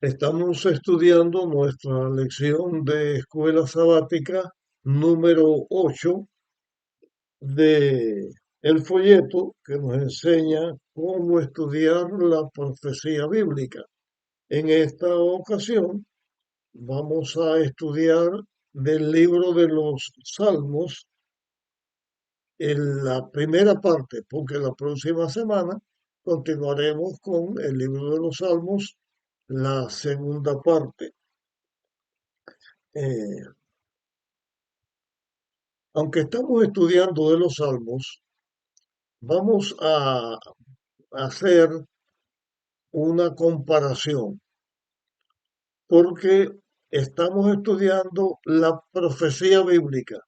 Estamos estudiando nuestra lección de escuela sabática número 8 de el folleto que nos enseña cómo estudiar la profecía bíblica. En esta ocasión vamos a estudiar del libro de los Salmos en la primera parte, porque la próxima semana continuaremos con el libro de los Salmos, la segunda parte. Eh, Aunque estamos estudiando de los salmos, vamos a hacer una comparación, porque estamos estudiando la profecía bíblica.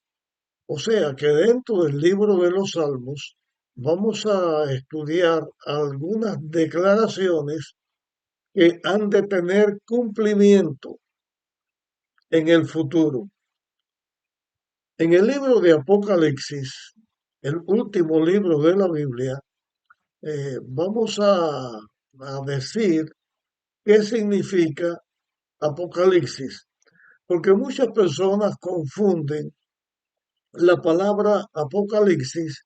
O sea que dentro del libro de los salmos vamos a estudiar algunas declaraciones que han de tener cumplimiento en el futuro. En el libro de Apocalipsis, el último libro de la Biblia, vamos a decir qué significa Apocalipsis, porque muchas personas confunden la palabra Apocalipsis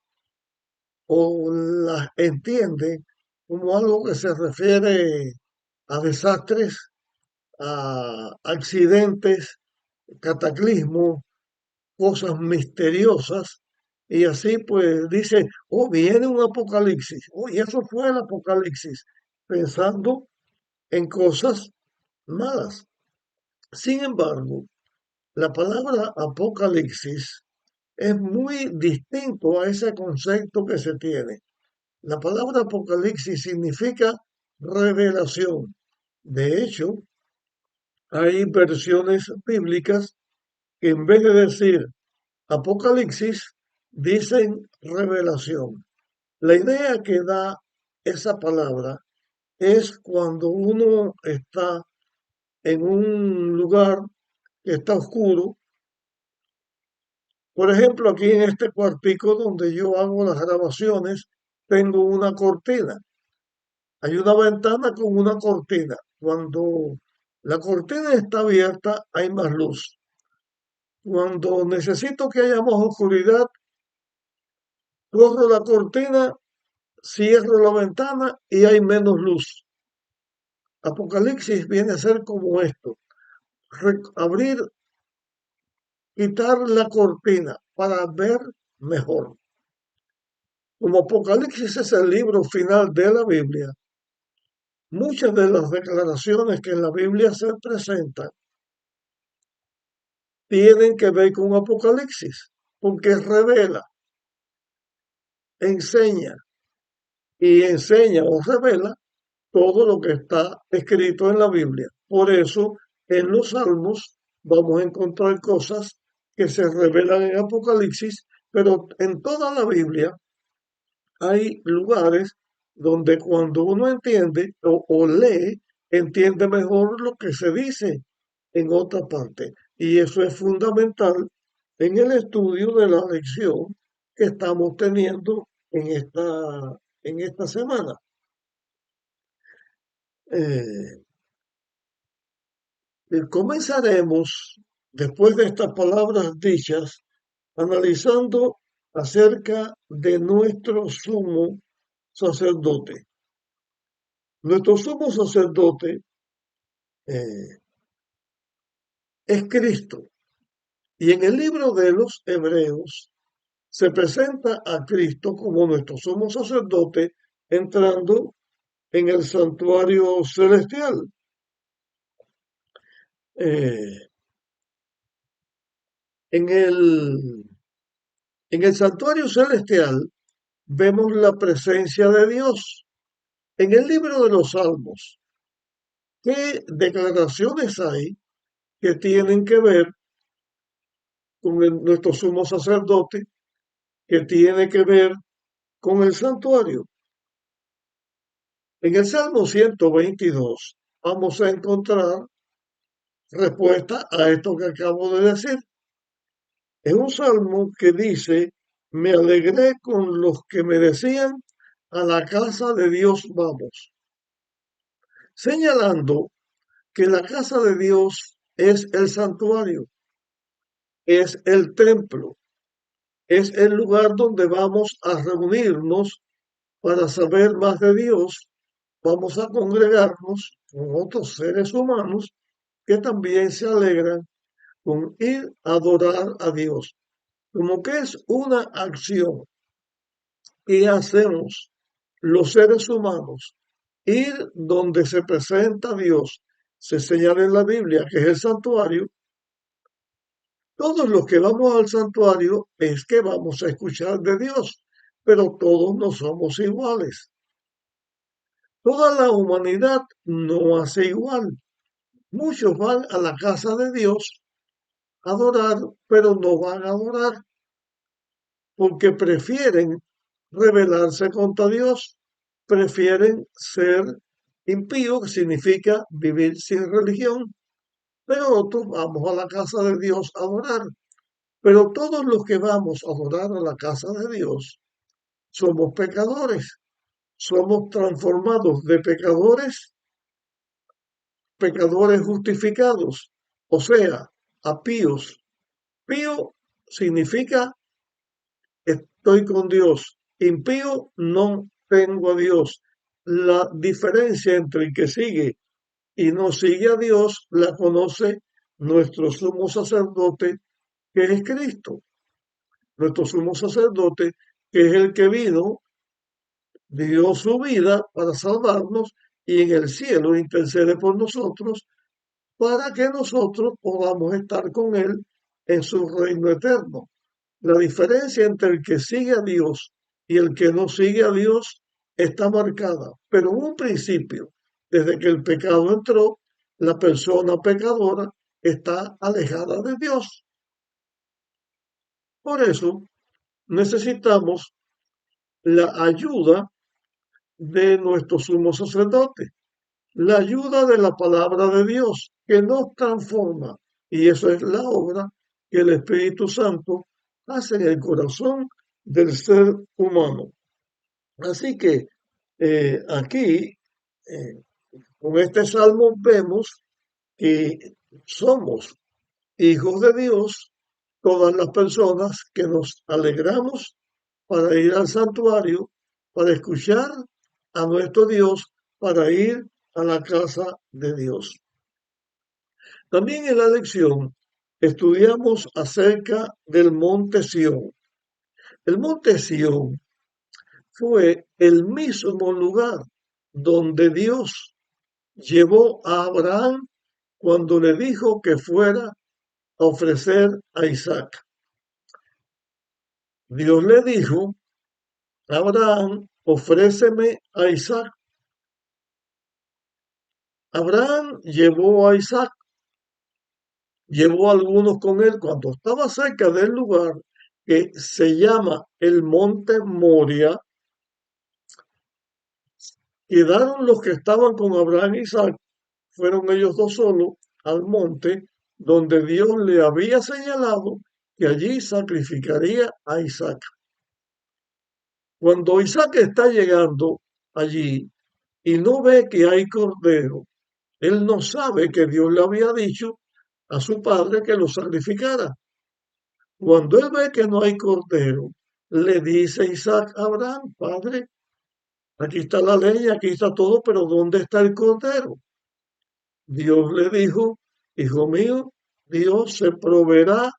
o la entienden como algo que se refiere a desastres, a accidentes, cataclismos, cosas misteriosas, y así pues dice, oh, viene un apocalipsis, oh, y eso fue el apocalipsis, pensando en cosas malas. Sin embargo, la palabra apocalipsis es muy distinto a ese concepto que se tiene. La palabra apocalipsis significa revelación. De hecho, hay versiones bíblicas que en vez de decir apocalipsis, dicen revelación. La idea que da esa palabra es cuando uno está en un lugar que está oscuro. Por ejemplo, aquí en este cuartico donde yo hago las grabaciones, tengo una cortina. Hay una ventana con una cortina. Cuando la cortina está abierta, hay más luz. Cuando necesito que haya más oscuridad, corro la cortina, cierro la ventana y hay menos luz. Apocalipsis viene a ser como esto: abrir, quitar la cortina para ver mejor. Como Apocalipsis es el libro final de la Biblia, muchas de las declaraciones que en la Biblia se presentan tienen que ver con Apocalipsis, porque revela, enseña enseña o revela todo lo que está escrito en la Biblia. Por eso, en los Salmos vamos a encontrar cosas que se revelan en Apocalipsis, pero en toda la Biblia hay lugares donde cuando uno entiende o lee, entiende mejor lo que se dice en otra parte. Y eso es fundamental en el estudio de la lección que estamos teniendo en esta semana. Eh, Comenzaremos, después de estas palabras dichas, analizando acerca de nuestro sumo sacerdote. Nuestro sumo sacerdote eh, es Cristo. Y en el libro de los Hebreos se presenta a Cristo como nuestro sumo sacerdote entrando en el santuario celestial. Eh, en el, en el santuario celestial vemos la presencia de Dios. En el libro de los Salmos, ¿qué declaraciones hay que tienen que ver con nuestro sumo sacerdote, que tiene que ver con el santuario? En el Salmo 122 vamos a encontrar respuesta a esto que acabo de decir. Es un salmo que dice, me alegré con los que me decían, a la casa de Dios vamos, señalando que la casa de Dios es el santuario, es el templo, es el lugar donde vamos a reunirnos para saber más de Dios. Vamos a congregarnos con otros seres humanos que también se alegran con ir a adorar a Dios, como que es una acción que hacemos los seres humanos, ir donde se presenta Dios, se señala en la Biblia que es el santuario. Todos los que vamos al santuario es que vamos a escuchar de Dios, pero todos no somos iguales. Toda la humanidad no hace igual. Muchos van a la casa de Dios a adorar, pero no van a adorar porque prefieren rebelarse contra Dios, prefieren ser impíos, que significa vivir sin religión, pero otros vamos a la casa de Dios a adorar. Pero todos los que vamos a adorar a la casa de Dios somos pecadores, somos transformados de pecadores, pecadores justificados, o sea, a píos. Pío significa estoy con Dios. Impío, no tengo a Dios. La diferencia entre el que sigue y no sigue a Dios la conoce nuestro sumo sacerdote, que es Cristo. Nuestro sumo sacerdote, que es el que vino, dio su vida para salvarnos y en el cielo intercede por nosotros para que nosotros podamos estar con Él en su reino eterno. La diferencia entre el que sigue a Dios y el que no sigue a Dios está marcada, pero en un principio, desde que el pecado entró, la persona pecadora está alejada de Dios. Por eso necesitamos la ayuda de nuestro sumo sacerdote, la ayuda de la palabra de Dios que nos transforma. Y eso es la obra que el Espíritu Santo hace en el corazón del ser humano. Así que aquí, con este salmo, vemos que somos hijos de Dios, todas las personas que nos alegramos para ir al santuario, para escuchar a nuestro Dios, para ir a la casa de Dios. También en la lección estudiamos acerca del monte Sión. El monte Sión fue el mismo lugar donde Dios llevó a Abraham cuando le dijo que fuera a ofrecer a Isaac. Dios le dijo, Abraham, ofréceme a Isaac. Abraham llevó a Isaac, llevó a algunos con él cuando estaba cerca del lugar que se llama el monte Moria. Quedaron los que estaban con Abraham y Isaac, fueron ellos dos solos al monte donde Dios le había señalado que allí sacrificaría a Isaac. Cuando Isaac está llegando allí y no ve que hay cordero, él no sabe que Dios le había dicho a su padre que lo sacrificara. Cuando él ve que no hay cordero, le dice Isaac a Abraham, padre, aquí está la leña, aquí está todo, pero ¿dónde está el cordero? Dios le dijo, hijo mío, Dios se proveerá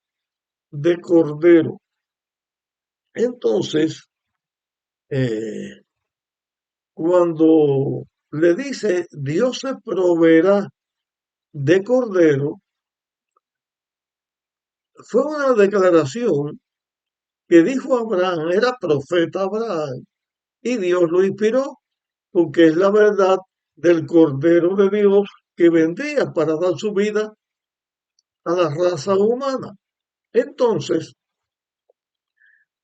de cordero. Entonces, eh, cuando le dice, Dios se proveerá de cordero, fue una declaración que dijo Abraham, era profeta Abraham, y Dios lo inspiró, porque es la verdad del cordero de Dios que vendría para dar su vida a la raza humana. Entonces,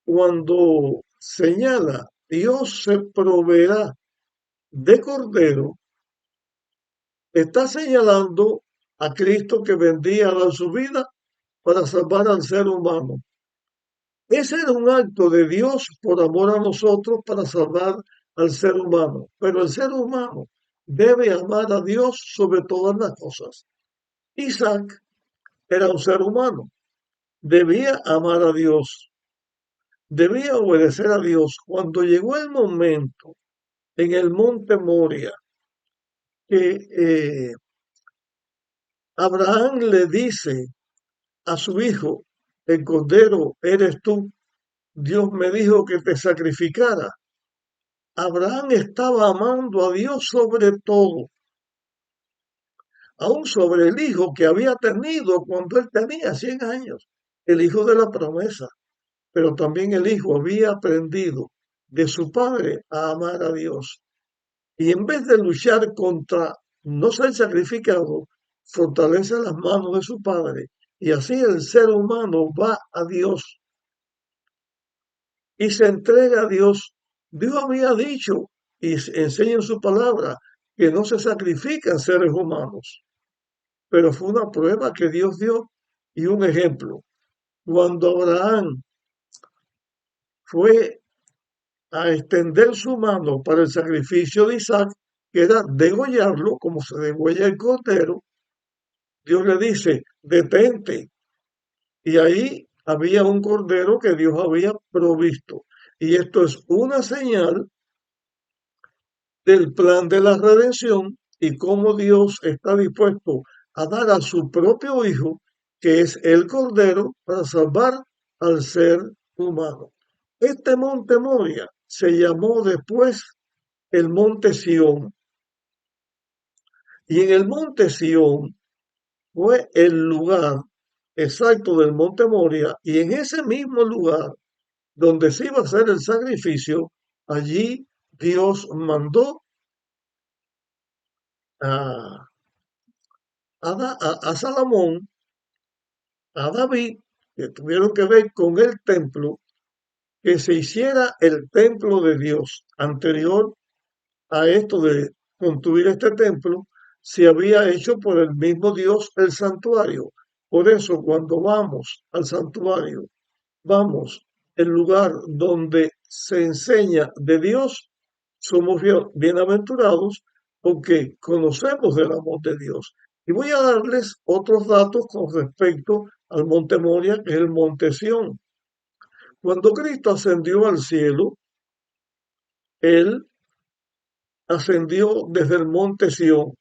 cuando señala Dios se proveerá de cordero, está señalando a Cristo que vendría a dar su vida para salvar al ser humano. Ese era un acto de Dios por amor a nosotros para salvar al ser humano. Pero el ser humano debe amar a Dios sobre todas las cosas. Isaac era un ser humano, debía amar a Dios, debía obedecer a Dios. Cuando llegó el momento en el monte Moria que Abraham le dice a su hijo, el cordero eres tú, Dios me dijo que te sacrificara. Abraham estaba amando a Dios sobre todo, aún sobre el hijo que había tenido cuando él tenía 100 años, el hijo de la promesa. Pero también el hijo había aprendido de su padre a amar a Dios. Y en vez de luchar contra no ser sacrificado, fortalece las manos de su padre. Y así el ser humano va a Dios y se entrega a Dios. Dios había dicho y enseña en su palabra que no se sacrifican seres humanos, pero fue una prueba que Dios dio y un ejemplo. Cuando Abraham fue a extender su mano para el sacrificio de Isaac, que era degollarlo como se degolla el cordero, Dios le dice, detente. Y ahí había un cordero que Dios había provisto. Y esto es una señal del plan de la redención y cómo Dios está dispuesto a dar a su propio Hijo, que es el Cordero, para salvar al ser humano. Este monte Moria se llamó después el monte Sión. Y en el monte Sión fue el lugar exacto del monte Moria, y en ese mismo lugar donde se iba a hacer el sacrificio, allí Dios mandó a a Salomón, a David, que tuvieron que ver con el templo, que se hiciera el templo de Dios. Anterior a esto de construir este templo, se había hecho por el mismo Dios el santuario. Por eso cuando vamos al santuario, vamos el lugar donde se enseña de Dios, somos bienaventurados porque conocemos del amor de Dios. Y voy a darles otros datos con respecto al monte Moria, que es el monte Sión. Cuando Cristo ascendió al cielo, Él ascendió desde el monte Sión.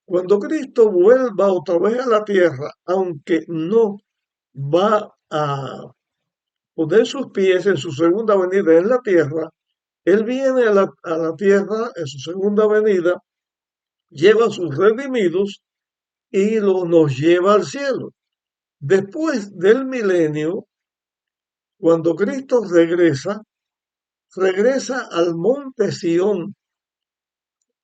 Cuando Cristo vuelva otra vez a la tierra, aunque no va a poner sus pies en su segunda venida en la tierra, Él viene a la tierra en su segunda venida, lleva a sus redimidos y nos lleva al cielo. Después del milenio, cuando Cristo regresa, regresa al monte Sión.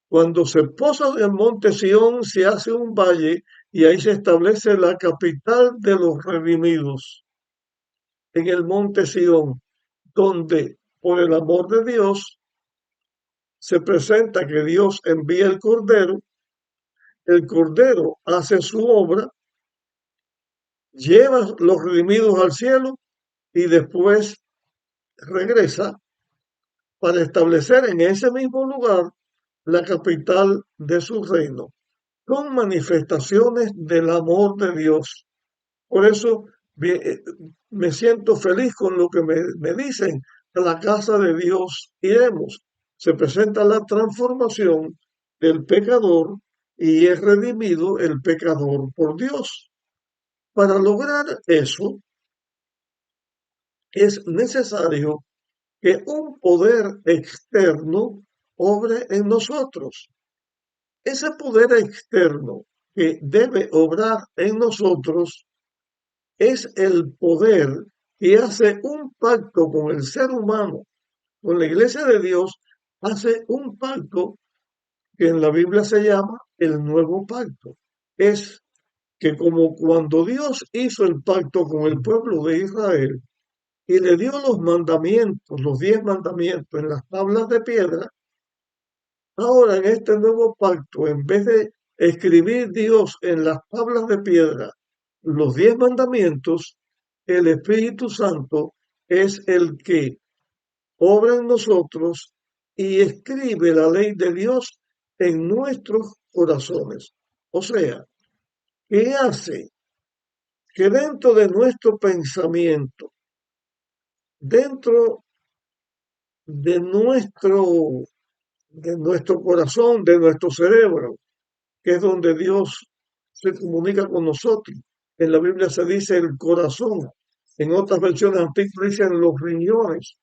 Cuando se posa en el monte Sión, se hace un valle y ahí se establece la capital de los redimidos, en el monte Sión, donde por el amor de Dios se presenta que Dios envía el Cordero hace su obra, lleva los redimidos al cielo y después regresa para establecer en ese mismo lugar la capital de su reino, con manifestaciones del amor de Dios. Por eso me siento feliz con lo que me dicen, a la casa de Dios iremos. Se presenta la transformación del pecador y es redimido el pecador por Dios. Para lograr eso es necesario que un poder externo obre en nosotros. Ese poder externo que debe obrar en nosotros es el poder que hace un pacto con el ser humano, con la iglesia de Dios, hace un pacto que en la Biblia se llama el nuevo pacto. Es que como cuando Dios hizo el pacto con el pueblo de Israel y le dio los mandamientos, los 10 mandamientos en las tablas de piedra, ahora en este nuevo pacto, en vez de escribir Dios en las tablas de piedra los 10 mandamientos, el Espíritu Santo es el que obra en nosotros y escribe la ley de Dios en nuestros corazones. O sea, ¿qué hace? Que dentro de nuestro pensamiento, dentro de nuestro corazón, de nuestro cerebro, que es donde Dios se comunica con nosotros. En la Biblia se dice el corazón, en otras versiones antiguas dicen los riñones,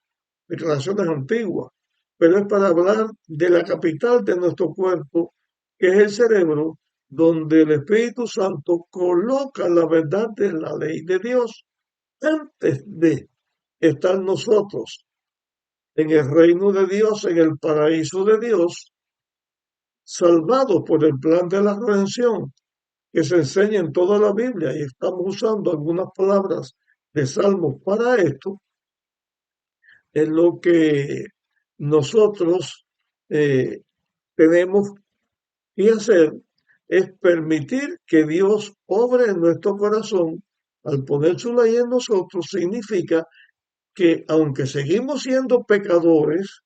declaraciones antiguas, pero es para hablar de la capital de nuestro cuerpo, que es el cerebro, donde el Espíritu Santo coloca la verdad de la ley de Dios antes de estar nosotros en el reino de Dios, en el paraíso de Dios, salvados por el plan de la redención que se enseña en toda la Biblia, y estamos usando algunas palabras de Salmos para esto. Es lo que nosotros eh, tenemos que hacer, es permitir que Dios obre en nuestro corazón. Al poner su ley en nosotros significa que aunque seguimos siendo pecadores,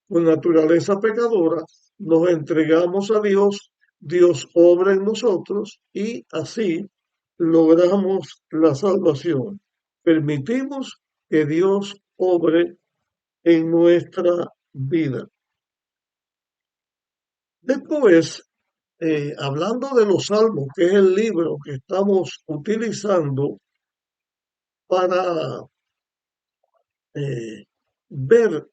con naturaleza pecadora, nos entregamos a Dios, Dios obra en nosotros y así logramos la salvación. Permitimos que Dios obre en nuestra vida. Después, hablando de los Salmos, que es el libro que estamos utilizando para ver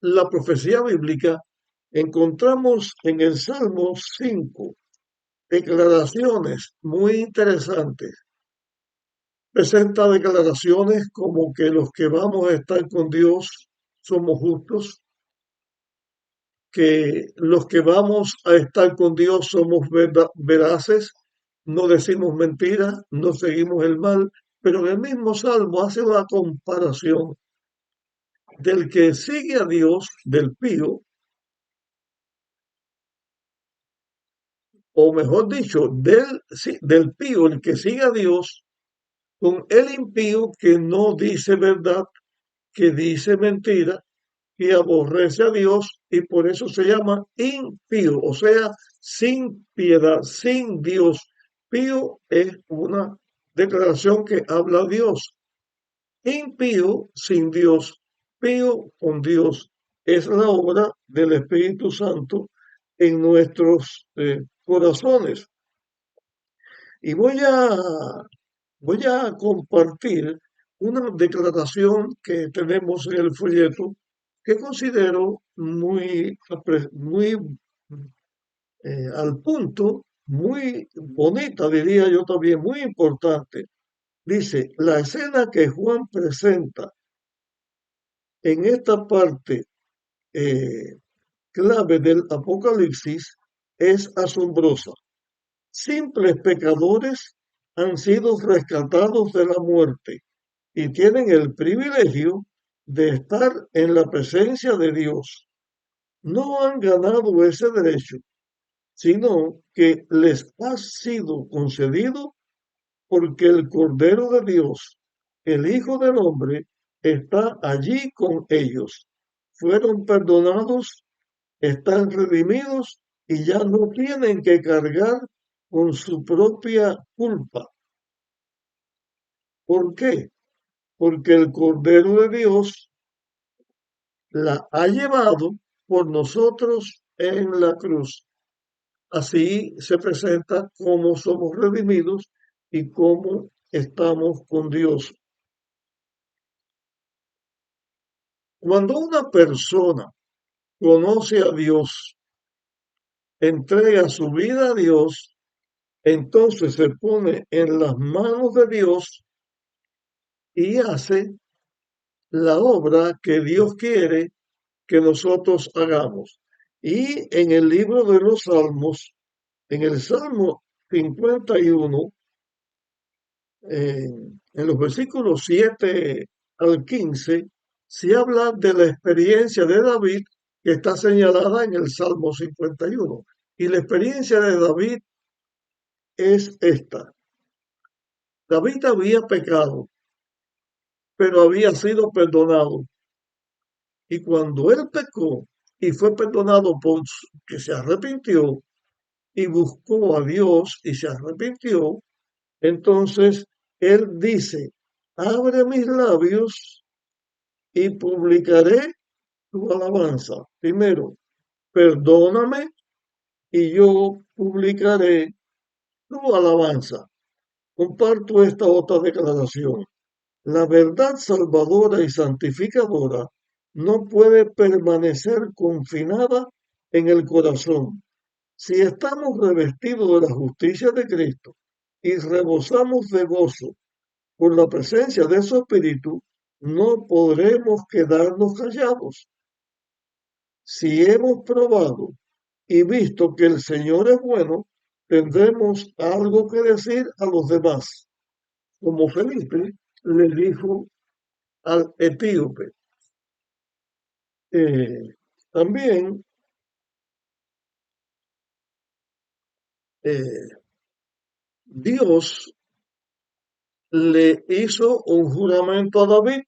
la profecía bíblica, encontramos en el Salmo 5 declaraciones muy interesantes. Presenta declaraciones como que los que vamos a estar con Dios somos justos, que los que vamos a estar con Dios somos veraces, no decimos mentiras, no seguimos el mal, pero en el mismo Salmo hace una comparación del que sigue a Dios, del pío, o mejor dicho, del pío, el que sigue a Dios, con el impío que no dice verdad, que dice mentira, que aborrece a Dios y por eso se llama impío, o sea, sin piedad, sin Dios. Pío es una declaración que habla a Dios. Impío sin Dios, pío con Dios. Es la obra del Espíritu Santo en nuestros corazones. Y voy a compartir una declaración que tenemos en el folleto que considero muy al punto, muy bonita, diría yo también, muy importante. Dice, la escena que Juan presenta en esta parte eh, clave del Apocalipsis es asombrosa. Simples pecadores han sido rescatados de la muerte y tienen el privilegio de estar en la presencia de Dios. No han ganado ese derecho, sino que les ha sido concedido porque el Cordero de Dios, el Hijo del Hombre, está allí con ellos. Fueron perdonados, están redimidos y ya no tienen que cargar con su propia culpa. ¿Por qué? Porque el Cordero de Dios la ha llevado por nosotros en la cruz. Así se presenta cómo somos redimidos y cómo estamos con Dios. Cuando una persona conoce a Dios, entrega su vida a Dios, entonces se pone en las manos de Dios y hace la obra que Dios quiere que nosotros hagamos. Y en el libro de los Salmos, en el Salmo 51, en los versículos 7 al 15, se habla de la experiencia de David que está señalada en el Salmo 51. Y la experiencia de David es esta. David había pecado, pero había sido perdonado. Y cuando él pecó, y fue perdonado que se arrepintió y buscó a Dios y se arrepintió, entonces él dice, abre mis labios y publicaré tu alabanza. Primero, perdóname y yo publicaré tu alabanza. Comparto esta otra declaración. La verdad salvadora y santificadora no puede permanecer confinada en el corazón. Si estamos revestidos de la justicia de Cristo y rebosamos de gozo por la presencia de su Espíritu, no podremos quedarnos callados. Si hemos probado y visto que el Señor es bueno, tendremos algo que decir a los demás, como Felipe le dijo al etíope. Eh, también eh, Dios le hizo un juramento a David.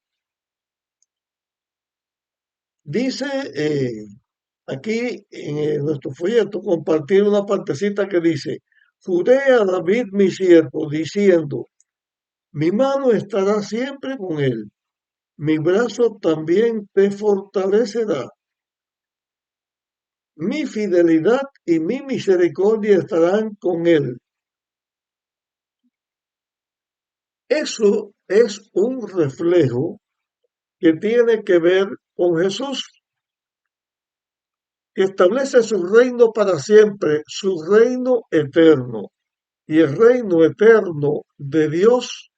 Dice aquí en nuestro folleto, compartir una partecita que dice, juré a David mi siervo, diciendo, mi mano estará siempre con él, mi brazo también te fortalecerá, mi fidelidad y mi misericordia estarán con él. Eso es un reflejo que tiene que ver con Jesús, que establece su reino para siempre, su reino eterno. Y el reino eterno de Dios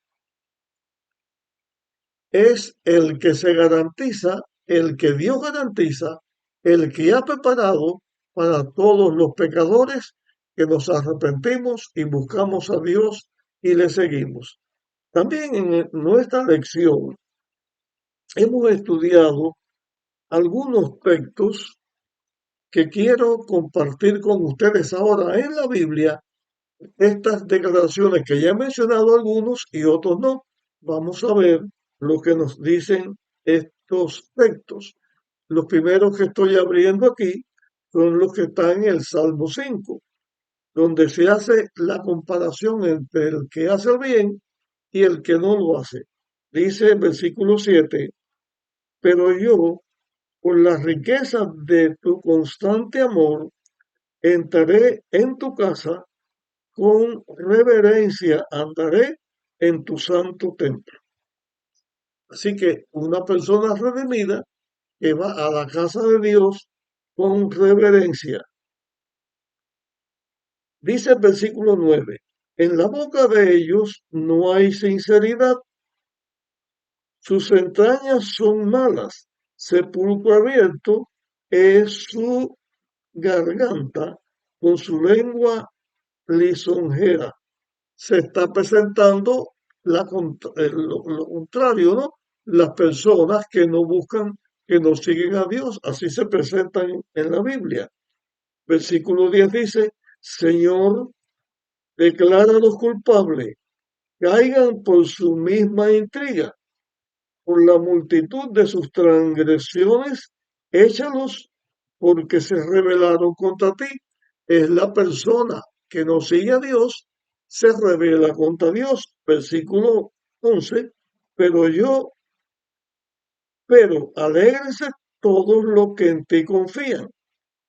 es el que se garantiza, el que Dios garantiza, el que ha preparado para todos los pecadores que nos arrepentimos y buscamos a Dios y le seguimos. También en nuestra lección hemos estudiado algunos textos que quiero compartir con ustedes ahora en la Biblia, estas declaraciones que ya he mencionado algunos y otros no. Vamos a ver lo que nos dicen estos textos. Los primeros que estoy abriendo aquí son los que están en el Salmo 5, donde se hace la comparación entre el que hace el bien y el que no lo hace. Dice el versículo 7, pero yo, por las riquezas de tu constante amor, entraré en tu casa, con reverencia andaré en tu santo templo. Así que una persona redimida que va a la casa de Dios con reverencia. Dice el versículo 9, en la boca de ellos no hay sinceridad, sus entrañas son malas, sepulcro abierto es su garganta, con su lengua lisonjera. Se está presentando lo contrario, ¿no? Las personas que no buscan, que no siguen a Dios, así se presentan en la Biblia. Versículo 10 dice, Señor, declara a los culpables, caigan por su misma intriga, por la multitud de sus transgresiones, échalos porque se rebelaron contra ti. Es la persona que no sigue a Dios, se rebela contra Dios. Versículo 11, pero alégrense todos los que en ti confían,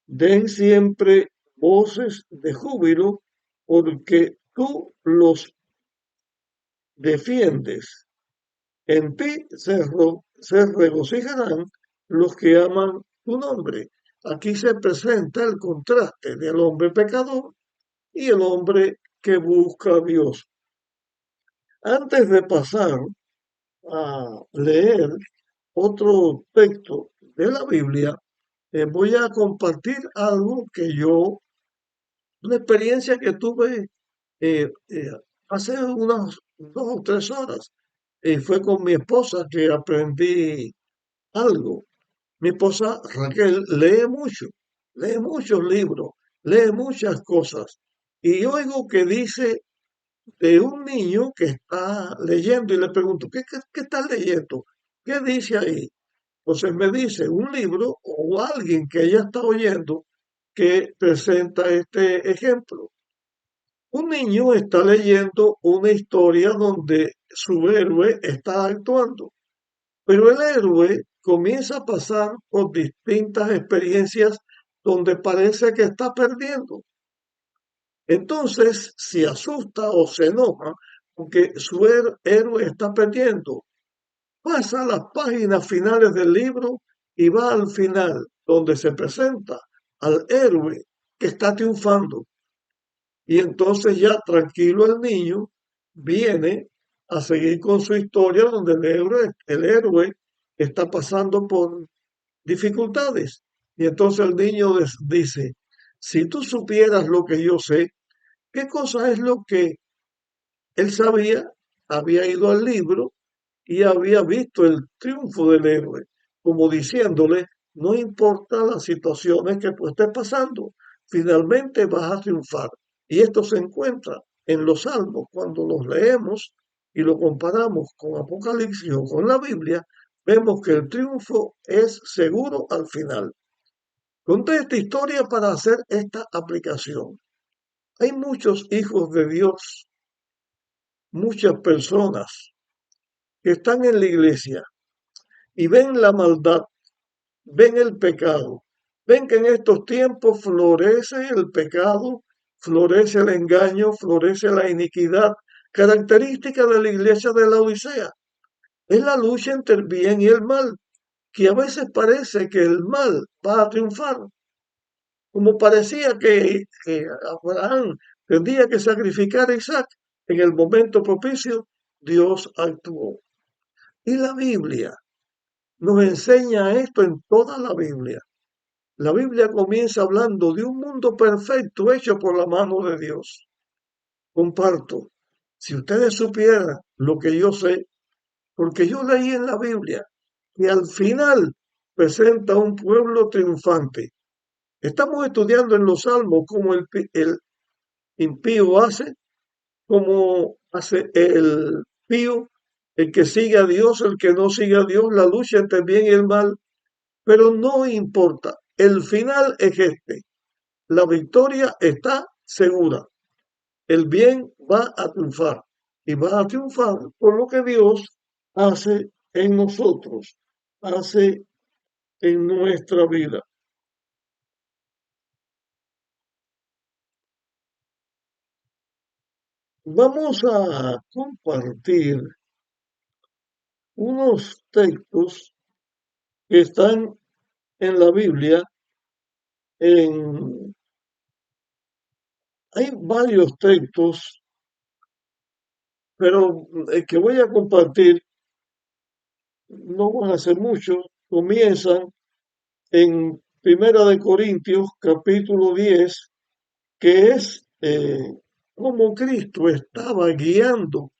den siempre voces de júbilo, porque tú los defiendes. En ti se regocijarán los que aman tu nombre. Aquí se presenta el contraste del hombre pecador y el hombre que busca a Dios. Antes de pasar a leer otro texto de la Biblia, voy a compartir algo una experiencia que tuve hace unas 2 o 3 horas. Fue con mi esposa que aprendí algo. Mi esposa Raquel lee muchos libros, lee muchas cosas. Y oigo que dice de un niño que está leyendo y le pregunto, ¿qué estás leyendo? ¿Qué dice ahí? Entonces me dice un libro o alguien que ella está oyendo que presenta este ejemplo. Un niño está leyendo una historia donde su héroe está actuando, pero el héroe comienza a pasar por distintas experiencias donde parece que está perdiendo. Entonces se asusta o se enoja porque su héroe está perdiendo. Pasa a las páginas finales del libro y va al final, donde se presenta al héroe que está triunfando. Y entonces ya tranquilo el niño viene a seguir con su historia donde el héroe está pasando por dificultades. Y entonces el niño dice, si tú supieras lo que yo sé, ¿qué cosa es lo que él sabía? Había ido al libro y había visto el triunfo del héroe, como diciéndole, no importa las situaciones que tú estés pasando, finalmente vas a triunfar. Y esto se encuentra en los Salmos, cuando los leemos y lo comparamos con Apocalipsis o con la Biblia, vemos que el triunfo es seguro al final. Conté esta historia para hacer esta aplicación. Hay muchos hijos de Dios, muchas personas que están en la iglesia y ven la maldad, ven el pecado, ven que en estos tiempos florece el pecado, florece el engaño, florece la iniquidad, característica de la iglesia de la Odisea. Es la lucha entre el bien y el mal, que a veces parece que el mal va a triunfar, como parecía que Abraham tendría que sacrificar a Isaac en el momento propicio, Dios actuó. Y la Biblia nos enseña esto en toda la Biblia. La Biblia comienza hablando de un mundo perfecto hecho por la mano de Dios. Comparto, si ustedes supieran lo que yo sé, porque yo leí en la Biblia que al final presenta un pueblo triunfante. Estamos estudiando en los Salmos cómo el impío hace, cómo hace el pío, el que sigue a Dios, el que no sigue a Dios, la lucha entre el bien y el mal. Pero no importa, el final es este. La victoria está segura. El bien va a triunfar y va a triunfar por lo que Dios hace en nosotros, hace en nuestra vida. Vamos a compartir unos textos que están en la Biblia. Hay varios textos, pero el que voy a compartir no van a ser muchos. Comienzan en Primera de Corintios, capítulo 10, que es cómo Cristo estaba guiando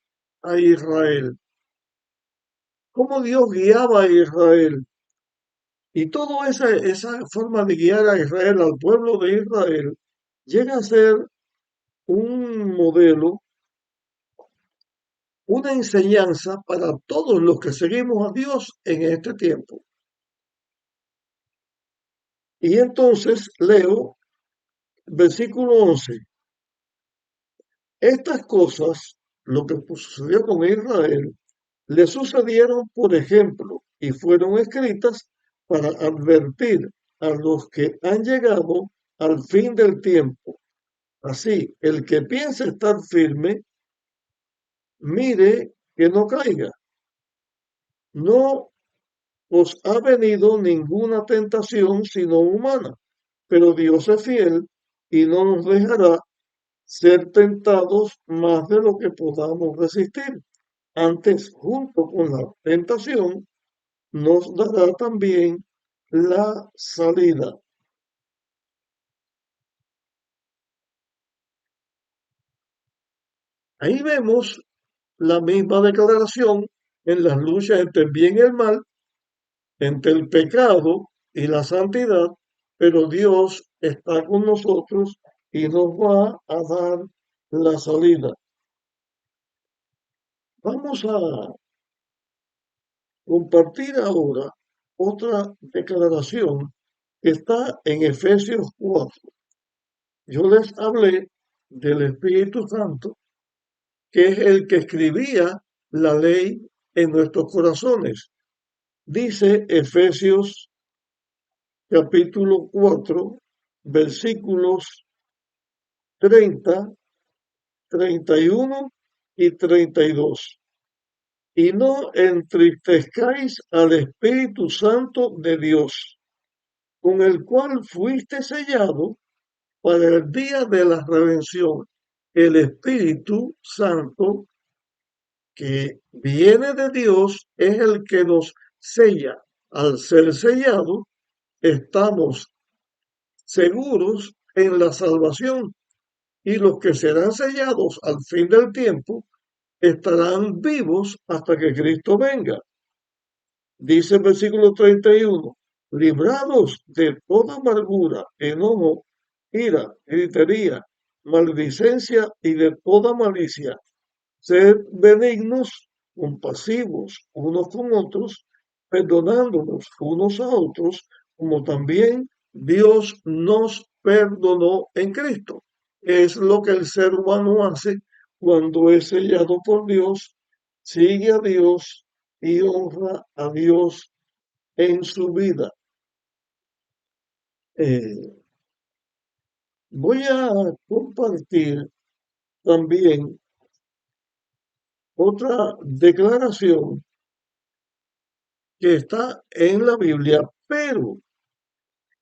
a Israel, cómo Dios guiaba a Israel. Y toda esa forma de guiar a Israel, al pueblo de Israel, llega a ser un modelo, una enseñanza para todos los que seguimos a Dios en este tiempo. Y entonces leo versículo 11. Estas cosas, lo que sucedió con Israel, le sucedieron por ejemplo y fueron escritas para advertir a los que han llegado al fin del tiempo. Así, el que piensa estar firme, mire que no caiga. No os ha venido ninguna tentación sino humana, pero Dios es fiel y no nos dejará ser tentados más de lo que podamos resistir. Antes, junto con la tentación, nos dará también la salida. Ahí vemos la misma declaración en las luchas entre el bien y el mal, entre el pecado y la santidad, pero Dios está con nosotros y nos va a dar la salida. Vamos a compartir ahora otra declaración que está en Efesios 4. Yo les hablé del Espíritu Santo, que es el que escribía la ley en nuestros corazones. Dice Efesios capítulo 4, versículos 30, 31 y 32. Y no entristezcáis al Espíritu Santo de Dios, con el cual fuiste sellado para el día de la redención. El Espíritu Santo que viene de Dios es el que nos sella. Al ser sellado, estamos seguros en la salvación, y los que serán sellados al fin del tiempo estarán vivos hasta que Cristo venga. Dice el versículo 31, librados de toda amargura, enojo, ira, gritería, maledicencia y de toda malicia. Sed benignos, compasivos unos con otros, perdonándonos unos a otros, como también Dios nos perdonó en Cristo. Es lo que el ser humano hace cuando es sellado por Dios, sigue a Dios y honra a Dios en su vida. Eh, Voy a compartir también otra declaración que está en la Biblia, pero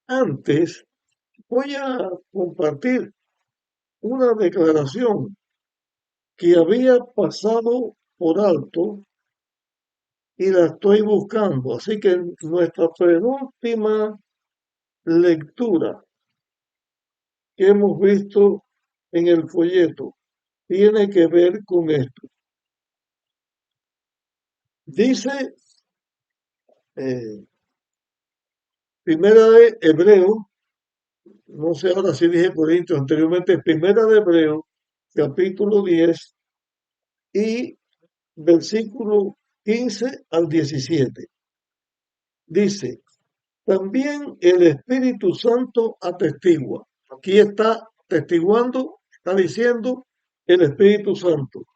antes voy a compartir una declaración que había pasado por alto y la estoy buscando. Así que nuestra penúltima lectura que hemos visto en el folleto tiene que ver con esto. Dice Primera de Hebreo, no sé ahora si dije Corintios anteriormente, Primera de Hebreo, capítulo 10 y versículo 15 al 17. Dice, también el Espíritu Santo atestigua. Aquí está testiguando, está diciendo el Espíritu Santo.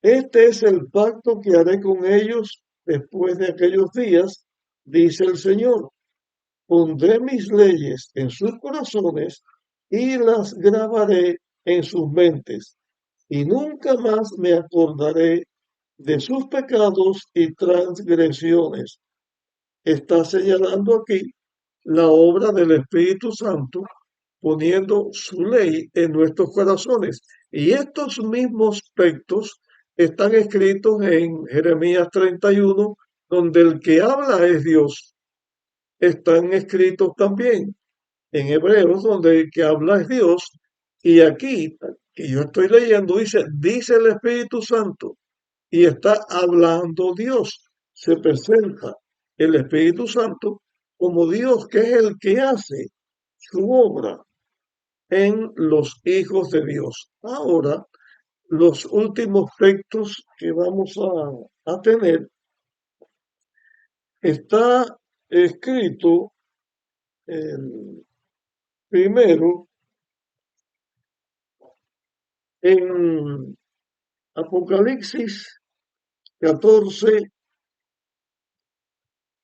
Este es el pacto que haré con ellos después de aquellos días, dice el Señor. Pondré mis leyes en sus corazones y las grabaré en sus mentes, y nunca más me acordaré de sus pecados y transgresiones. Está señalando aquí la obra del Espíritu Santo, poniendo su ley en nuestros corazones. Y estos mismos aspectos están escritos en Jeremías 31, donde el que habla es Dios. Están escritos también en Hebreos, donde el que habla es Dios. Y aquí, que yo estoy leyendo, dice el Espíritu Santo, y está hablando Dios. Se presenta el Espíritu Santo como Dios, que es el que hace su obra en los hijos de Dios. Ahora, los últimos textos que vamos a tener, está escrito primero en Apocalipsis 14,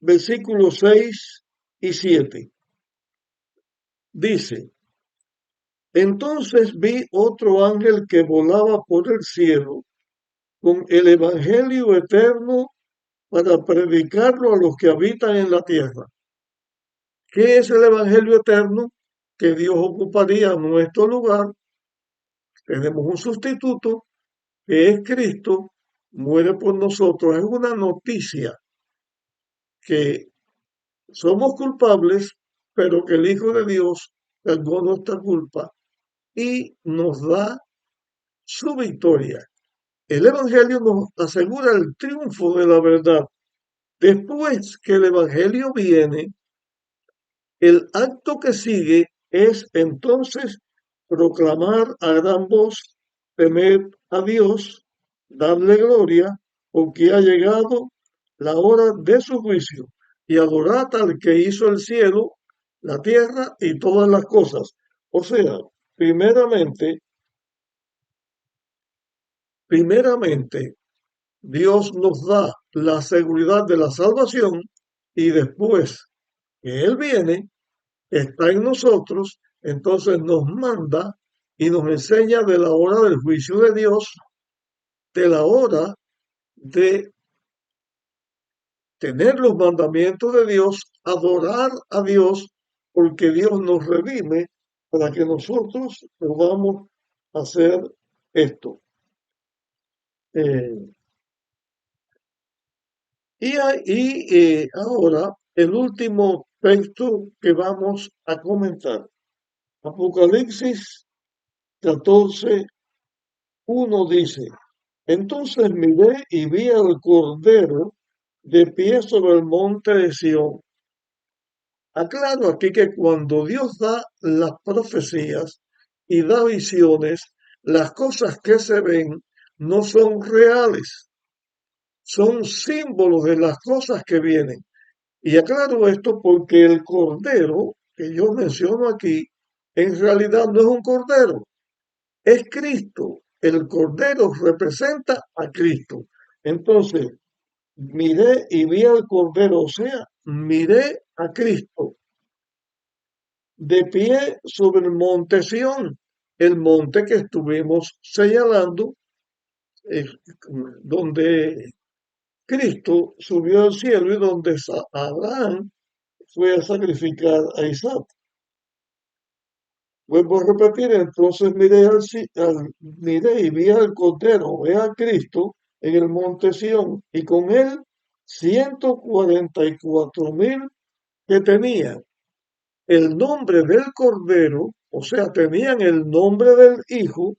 versículos 6 y 7. Dice, entonces vi otro ángel que volaba por el cielo con el Evangelio eterno para predicarlo a los que habitan en la tierra. ¿Qué es el Evangelio eterno? Que Dios ocuparía nuestro lugar. Tenemos un sustituto, que es Cristo, muere por nosotros. Es una noticia que somos culpables, pero que el Hijo de Dios cargó nuestra culpa y nos da su victoria. El Evangelio nos asegura el triunfo de la verdad. Después que el Evangelio viene, el acto que sigue es entonces proclamar a gran voz, temed a Dios, darle gloria, porque ha llegado la hora de su juicio. y adorad al que hizo el cielo, la tierra y todas las cosas. O sea, primeramente, primeramente, Dios nos da la seguridad de la salvación y después que Él viene, está en nosotros, entonces nos manda y nos enseña de la hora del juicio de Dios, de la hora de tener los mandamientos de Dios, adorar a Dios, porque Dios nos redime para que nosotros podamos hacer esto. Eh, ahora, el último texto que vamos a comentar, Apocalipsis 14:1 dice, entonces miré y vi al Cordero de pie sobre el monte de Sión. Aclaro aquí que cuando Dios da las profecías y da visiones, las cosas que se ven no son reales, son símbolos de las cosas que vienen. Y aclaro esto porque el cordero que yo menciono aquí, en realidad no es un cordero, es Cristo. El cordero representa a Cristo. Entonces, miré y vi al cordero, o sea, miré a Cristo de pie sobre el monte Sión, el monte que estuvimos señalando, eh, donde Cristo subió al cielo y donde Abraham fue a sacrificar a Isaac. Vuelvo a repetir, entonces miré y vi al Cordero, ve a Cristo en el monte Sión, y con él 144,000 que tenían el nombre del Cordero, o sea, tenían el nombre del Hijo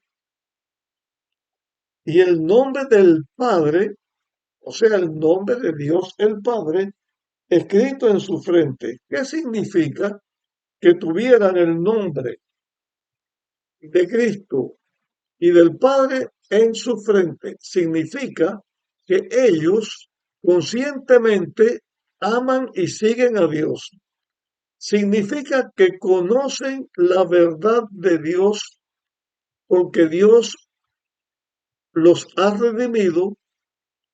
y el nombre del Padre, o sea, el nombre de Dios el Padre, escrito en su frente. ¿Qué significa que tuvieran el nombre de Cristo y del Padre en su frente? Significa que ellos conscientemente aman y siguen a Dios. Significa que conocen la verdad de Dios porque Dios los ha redimido,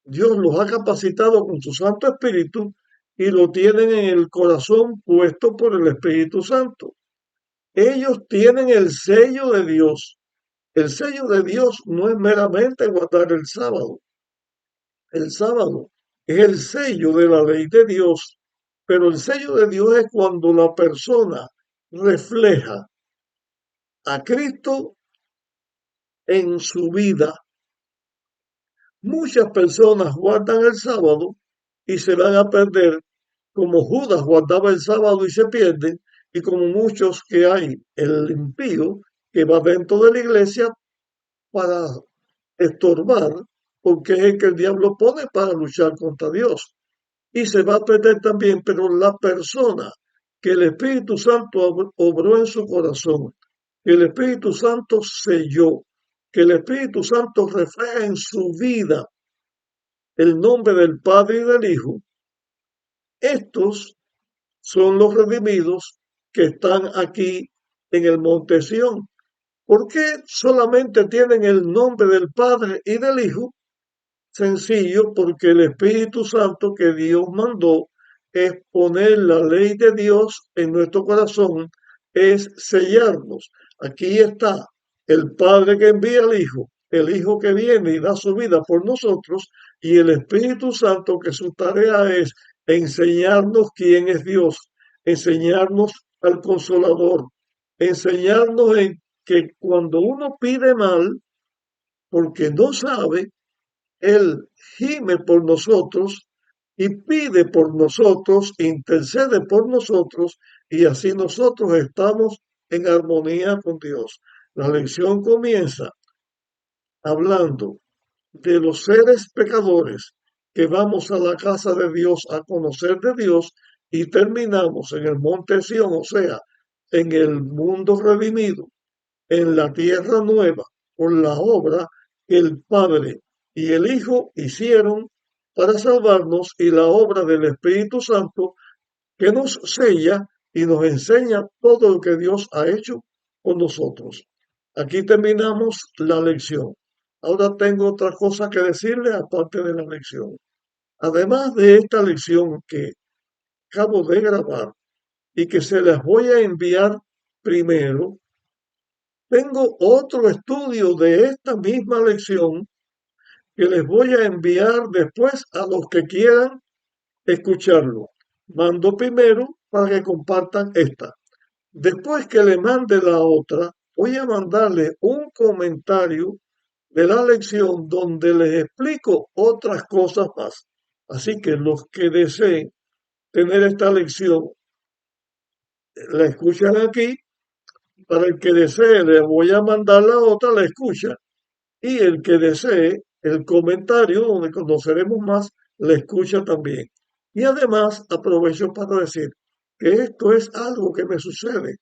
Dios los ha capacitado con su Santo Espíritu y lo tienen en el corazón puesto por el Espíritu Santo. Ellos tienen el sello de Dios. El sello de Dios no es meramente guardar el sábado. El sábado es el sello de la ley de Dios, pero el sello de Dios es cuando la persona refleja a Cristo en su vida. Muchas personas guardan el sábado y se van a perder, como Judas guardaba el sábado y se pierden, y como muchos que hay, el impío que va dentro de la iglesia para estorbar, porque es el que el diablo pone para luchar contra Dios. Y se va a perder también, pero la persona que el Espíritu Santo obró en su corazón, que el Espíritu Santo selló, que el Espíritu Santo refleja en su vida el nombre del Padre y del Hijo, estos son los redimidos que están aquí en el monte Sión. ¿Por qué solamente tienen el nombre del Padre y del Hijo? Sencillo, porque el Espíritu Santo que Dios mandó es poner la ley de Dios en nuestro corazón, es sellarnos. Aquí está el Padre que envía al Hijo, el Hijo que viene y da su vida por nosotros, y el Espíritu Santo que su tarea es enseñarnos quién es Dios, enseñarnos al Consolador, enseñarnos en que cuando uno pide mal, porque no sabe, él gime por nosotros y pide por nosotros, intercede por nosotros y así nosotros estamos en armonía con Dios. La lección comienza hablando de los seres pecadores que vamos a la casa de Dios a conocer de Dios y terminamos en el monte Sión, o sea, en el mundo redimido, en la tierra nueva, por la obra que el Padre y el Hijo hicieron para salvarnos y la obra del Espíritu Santo que nos sella y nos enseña todo lo que Dios ha hecho con nosotros. Aquí terminamos la lección. Ahora tengo otra cosa que decirle aparte de la lección. Además de esta lección que acabo de grabar y que se las voy a enviar primero, tengo otro estudio de esta misma lección que les voy a enviar después a los que quieran escucharlo. Mando primero para que compartan esta. Después que le mande la otra, voy a mandarle un comentario de la lección donde les explico otras cosas más. Así que los que deseen tener esta lección, la escuchan aquí. Para el que desee, les voy a mandar la otra, la escucha. Y el que desee el comentario donde conoceremos más, la escucha también. Y además aprovecho para decir que esto es algo que me sucede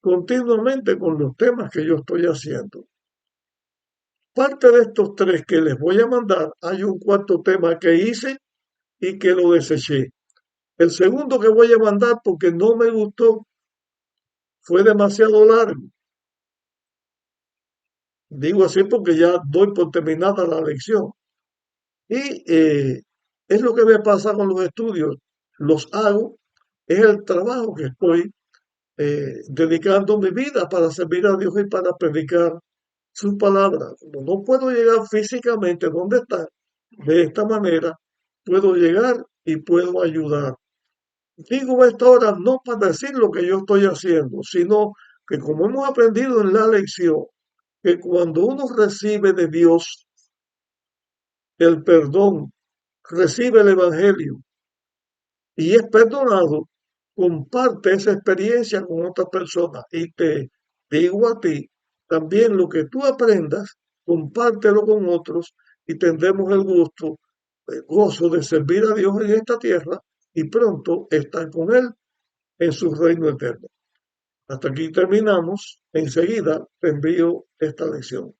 continuamente con los temas que yo estoy haciendo. Parte de estos tres que les voy a mandar, hay un cuarto tema que hice y que lo deseché. El segundo que voy a mandar porque no me gustó fue demasiado largo. Digo así porque ya doy por terminada la lección. Y es lo que me pasa con los estudios. Los hago, es el trabajo que estoy dedicando mi vida para servir a Dios y para predicar sus palabras. Como no puedo llegar físicamente donde está, de esta manera puedo llegar y puedo ayudar. Digo esto ahora no para decir lo que yo estoy haciendo, sino que como hemos aprendido en la lección, que cuando uno recibe de Dios el perdón, recibe el Evangelio y es perdonado, comparte esa experiencia con otras personas. Y te digo a ti, también lo que tú aprendas, compártelo con otros y tendremos el gusto, el gozo de servir a Dios en esta tierra y pronto estar con Él en su reino eterno. Hasta aquí terminamos. Enseguida te envío esta lección.